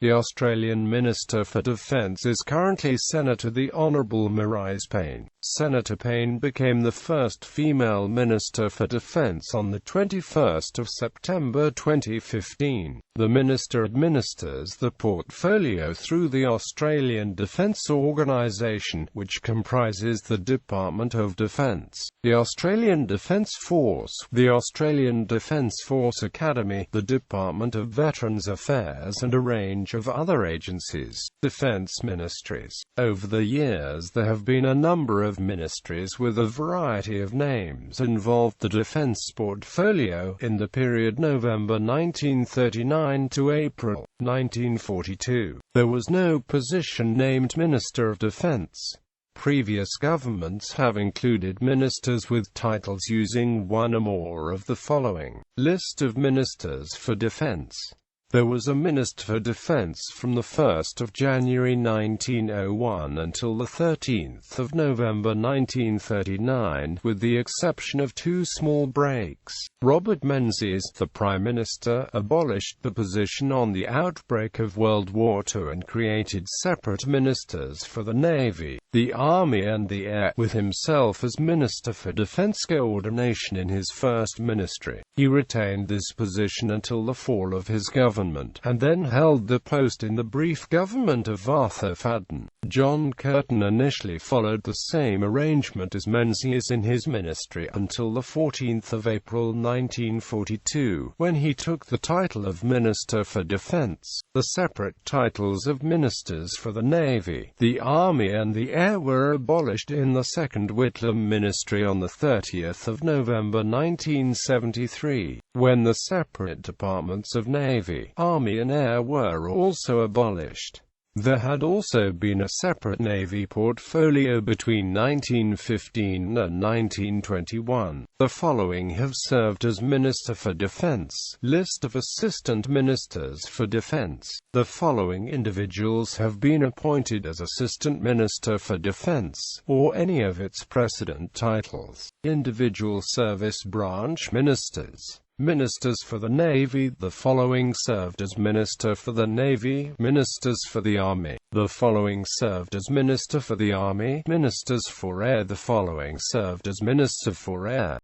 The Australian Minister for Defence is currently Senator the Honourable Marise Payne. Senator Payne became the first female Minister for Defence on the 21st of September 2015. The Minister administers the portfolio through the Australian Defence Organisation, which comprises the Department of Defence, the Australian Defence Force, the Australian Defence Force Academy, the Department of Veterans Affairs and a range of other agencies, defence ministries. Over the years there have been a number of ministries with a variety of names involved. The defence portfolio, in the period November 1939 to April 1942, there was no position named Minister of Defence. Previous governments have included ministers with titles using one or more of the following. List of Ministers for Defence. There was a Minister for Defence from the 1st of January 1901 until the 13th of November 1939, with the exception of two small breaks. Robert Menzies, the Prime Minister, abolished the position on the outbreak of World War II and created separate ministers for the Navy, the Army and the Air, with himself as Minister for Defence Coordination in his first ministry. He retained this position until the fall of his government, and then held the post in the brief government of Arthur Fadden. John Curtin initially followed the same arrangement as Menzies in his ministry until the 14th of April 1942, when he took the title of Minister for Defence. The separate titles of Ministers for the Navy, the Army and the Air were abolished in the Second Whitlam Ministry on the 30th of November 1973, when the separate departments of Navy, Army and Air were also abolished. There had also been a separate Navy portfolio between 1915 and 1921. The following have served as Minister for Defence. List of Assistant Ministers for Defence. The following individuals have been appointed as Assistant Minister for Defence, or any of its precedent titles. Individual Service Branch Ministers. Ministers for the Navy. The following served as Minister for the Navy. Ministers for the Army. The following served as Minister for the Army. Ministers for Air. The following served as Minister for Air.